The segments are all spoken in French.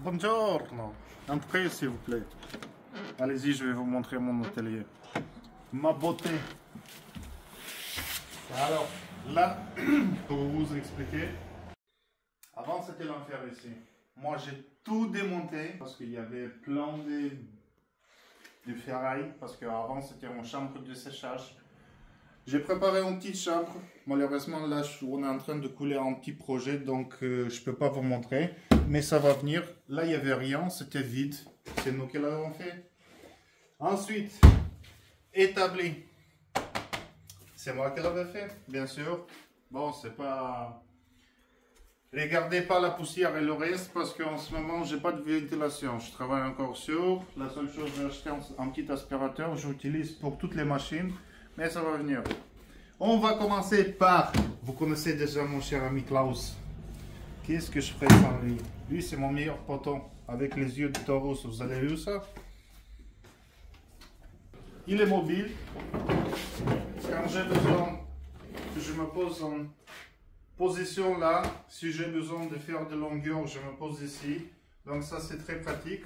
Buongiorno. Entrez s'il vous plaît. Allez-y, je vais vous montrer mon atelier. Ma beauté. Alors, là, pour vous expliquer, avant c'était l'enfer ici. Moi j'ai tout démonté parce qu'il y avait plein de ferraille, parce qu'avant c'était une chambre de séchage. J'ai préparé une petite chambre. Malheureusement là on est en train de couler un petit projet, donc je peux pas vous montrer, mais ça va venir. Là il n'y avait rien, c'était vide, c'est nous qui l'avons fait. Ensuite, établi, c'est moi qui l'avais fait, bien sûr. Bon, c'est pas... Regardez pas la poussière et le reste, parce qu'en ce moment j'ai pas de ventilation. Je travaille encore sur. La seule chose, j'ai acheté un petit aspirateur, j'utilise pour toutes les machines, mais ça va venir. On va commencer par, vous connaissez déjà mon cher ami Klaus. Qu'est-ce que je ferai sans lui? Lui c'est mon meilleur poton, avec les yeux de taureau, vous avez vu ça? Il est mobile. Quand j'ai besoin, je me pose en position là. Si j'ai besoin de faire de longueur, je me pose ici. Donc ça c'est très pratique.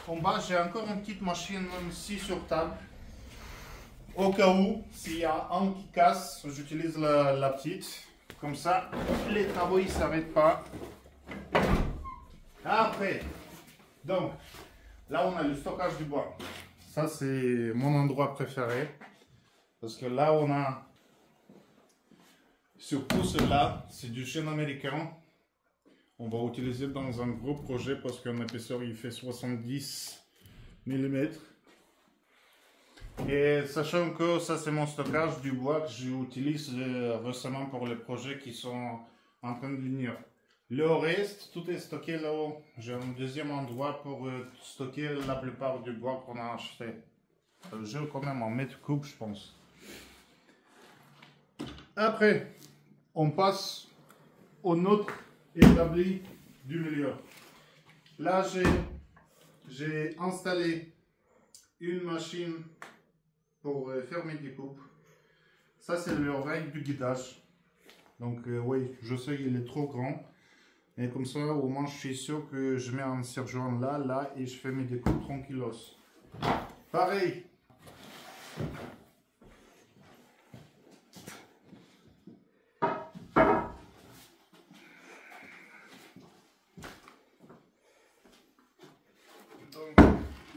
En bas, j'ai encore une petite machine ici sur table. Au cas où, s'il y a un qui casse, j'utilise la petite. Comme ça, les travaux ne s'arrêtent pas. Après, donc, là on a le stockage du bois. Ça c'est mon endroit préféré. Parce que là on a, surtout cela, c'est du chêne américain. On va utiliser dans un gros projet parce qu'un épaisseur il fait 70 mm. Et sachant que ça c'est mon stockage du bois que j'utilise récemment pour les projets qui sont en train de venir. Le reste, tout est stocké là-haut. J'ai un deuxième endroit pour stocker la plupart du bois qu'on a acheté. J'ai quand même un mètre cube, je pense. Après, on passe au autre établi du milieu. Là, j'ai installé une machine pour faire mes découpes. Ça, c'est l'oreille du guidage. Donc, oui, je sais qu'il est trop grand. Et comme ça, au moins, je suis sûr que je mets un serre-joint là, et je fais mes découpes tranquillos. Pareil.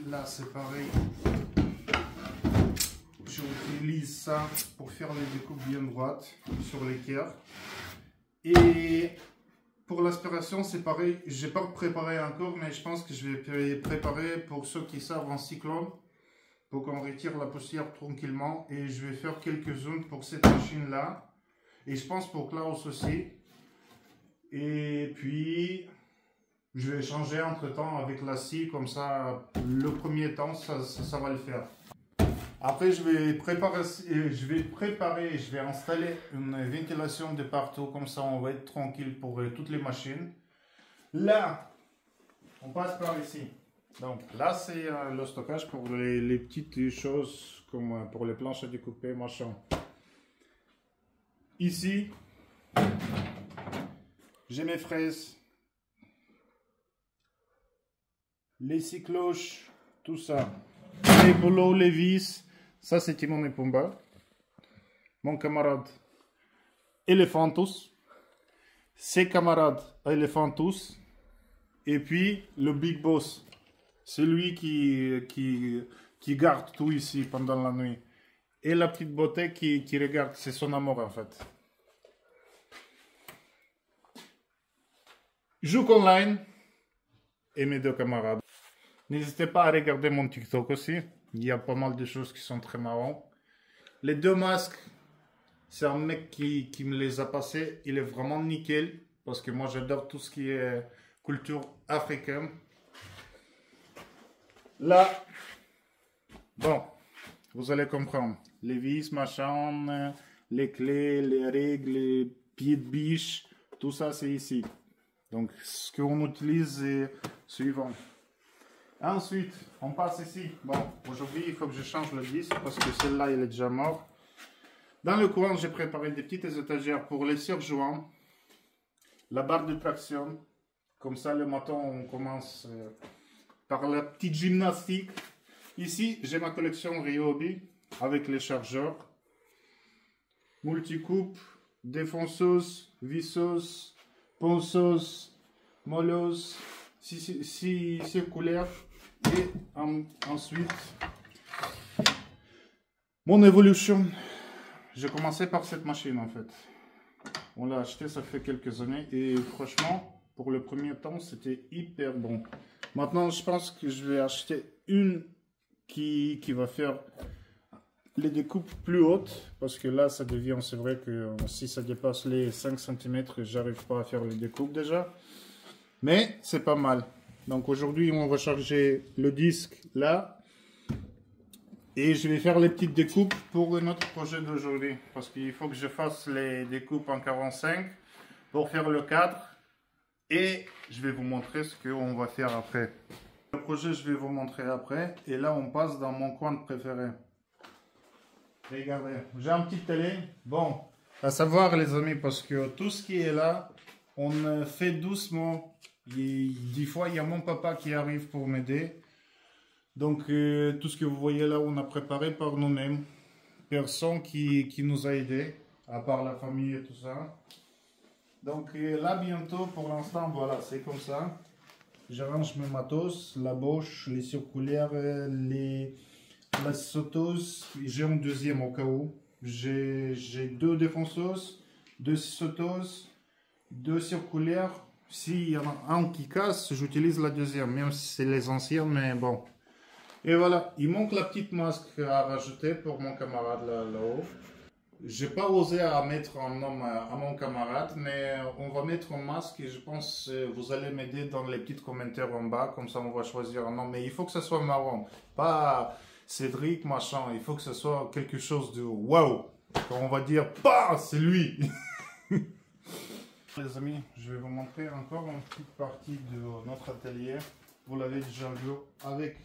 Là c'est pareil, j'utilise ça pour faire les découpes bien droites sur l'équerre. Et pour l'aspiration c'est pareil, j'ai pas préparé encore, mais je pense que je vais préparer pour ceux qui savent en cyclone, pour qu'on retire la poussière tranquillement. Et je vais faire quelques-unes pour cette machine là, et je pense pour Klaus aussi. Et puis je vais changer entre temps avec la scie, comme ça le premier temps ça va le faire. Après je vais préparer, je vais installer une ventilation de partout, comme ça on va être tranquille pour toutes les machines. Là on passe par ici. Donc là c'est le stockage pour les petites choses comme pour les planches à découper machin. Ici j'ai mes fraises, les cycloches, tout ça, les boulots, les vis. Ça c'est Timon et Pumba, mon camarade Elephantus, ses camarades Elephantus, et puis le big boss, c'est lui qui garde tout ici pendant la nuit. Et la petite beauté qui regarde, c'est son amour en fait. Joue online et mes deux camarades. N'hésitez pas à regarder mon TikTok aussi. Il y a pas mal de choses qui sont très marrantes. Les deux masques, c'est un mec qui me les a passés. Il est vraiment nickel. Parce que moi j'adore tout ce qui est culture africaine. Là, bon, vous allez comprendre. Les vis, machin, les clés, les règles, les pieds de biche. Tout ça c'est ici. Donc ce qu'on utilise est suivant. Ensuite, on passe ici. Bon, aujourd'hui, il faut que je change le disque parce que celle-là, il est déjà mort. Dans le coin, j'ai préparé des petites étagères pour les serre-joints, la barre de traction, Comme ça, le matin, on commence par la petite gymnastique. Ici, j'ai ma collection Ryobi avec les chargeurs. Multicoupe, défonceuse, visseuse, ponceuse, molleuse, 6 circulaires. Et ensuite, mon évolution. J'ai commencé par cette machine en fait. On l'a acheté, ça fait quelques années. Et franchement, pour le premier temps, c'était hyper bon. Maintenant, je pense que je vais acheter une qui va faire les découpes plus hautes. Parce que là, ça devient, c'est vrai que si ça dépasse les 5 cm, j'arrive pas à faire les découpes déjà. Mais c'est pas mal. Donc aujourd'hui, on va charger le disque là. Et je vais faire les petites découpes pour notre projet d'aujourd'hui. Parce qu'il faut que je fasse les découpes en 45 pour faire le cadre. Et je vais vous montrer ce qu'on va faire après. Le projet, je vais vous montrer après. Et là, on passe dans mon coin préféré. Regardez, j'ai un petit télé. Bon, à savoir les amis, parce que tout ce qui est là, on fait doucement. Et des fois, il y a mon papa qui arrive pour m'aider. Donc, tout ce que vous voyez là, on a préparé par nous-mêmes. Personne qui nous a aidés, à part la famille et tout ça. Donc là, bientôt, pour l'instant, voilà, c'est comme ça. J'arrange mes matos, la boche, les circulaires, la sauteuse. J'ai un deuxième au cas où. J'ai 2 défonceuses, 2 sauteuses, 2 circulaires. S'il y en a un qui casse, j'utilise la deuxième, même si c'est les anciennes, mais bon. Et voilà, il manque la petite masque à rajouter pour mon camarade là-haut. J'ai pas osé à mettre un nom à mon camarade, mais on va mettre un masque et je pense que vous allez m'aider dans les petits commentaires en bas, comme ça on va choisir un nom. Mais il faut que ce soit marrant, pas Cédric machin, il faut que ce soit quelque chose de waouh. On va dire, bah, c'est lui. Les amis, je vais vous montrer encore une petite partie de notre atelier. Vous l'avez déjà vu avec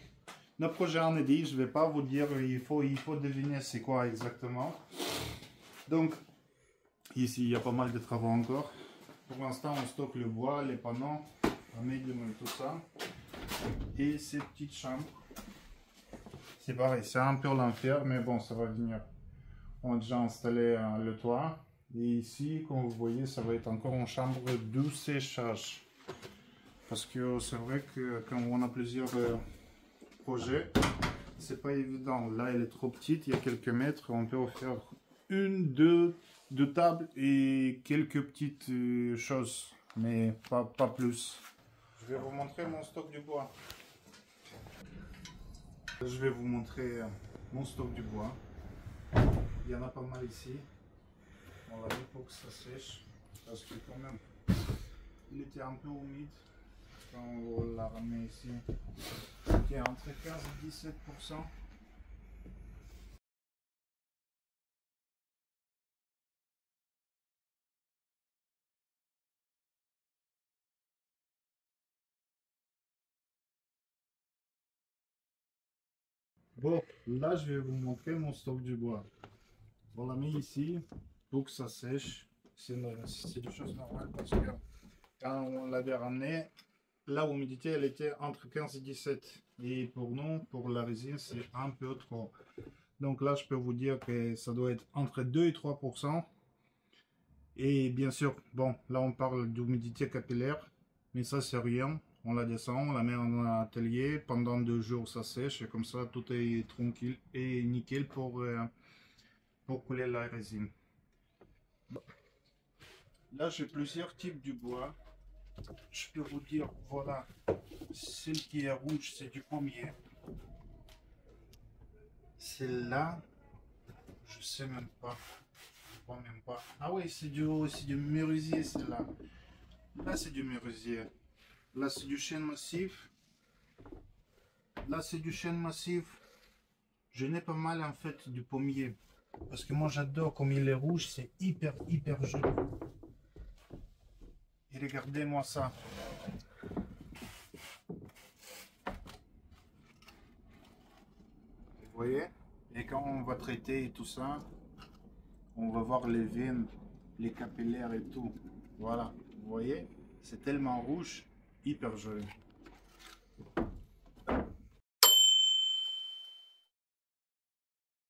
notre projet en édit. Je ne vais pas vous dire, il faut deviner c'est quoi exactement. Donc, ici, il y a pas mal de travaux encore. Pour l'instant, on stocke le bois, les panneaux, la médium et tout ça. Et ces petites chambres. C'est pareil, c'est un peu l'enfer, mais bon, ça va venir. On a déjà installé le toit. Et ici, comme vous voyez, ça va être encore une chambre de séchage. Parce que c'est vrai que quand on a plusieurs projets, c'est pas évident. Là, elle est trop petite, il y a quelques mètres. On peut faire une, deux tables et quelques petites choses, mais pas plus. Je vais vous montrer mon stock du bois. Je vais vous montrer mon stock du bois. Il y en a pas mal ici. On l'a mis pour que ça sèche, parce que quand même, il était un peu humide quand on l'a ramené ici. C'était entre 15 et 17%. Bon, là je vais vous montrer mon stock du bois. On l'a mis ici pour que ça sèche. C'est des choses normales parce que quand on l'avait ramené, la humidité elle était entre 15 et 17. Et pour nous, pour la résine, c'est un peu trop. Donc là, je peux vous dire que ça doit être entre 2 et 3%. Et bien sûr, bon, là on parle d'humidité capillaire, mais ça c'est rien. On la descend, on la met en atelier, pendant 2 jours ça sèche, et comme ça tout est tranquille et nickel pour couler la résine. Bon. Là j'ai plusieurs types de bois. Je peux vous dire, voilà, celle qui est rouge c'est du pommier. Celle-là, je sais même pas. Même pas. Ah oui, c'est du merisier celle-là. Là c'est du merisier. Là c'est du chêne massif. Là c'est du chêne massif. Je n'ai pas mal en fait du pommier. Parce que moi j'adore comme il est rouge, c'est hyper joli. Et regardez-moi ça. Vous voyez? Et quand on va traiter et tout ça, on va voir les veines, les capillaires et tout. Voilà, vous voyez? C'est tellement rouge. hyper joli.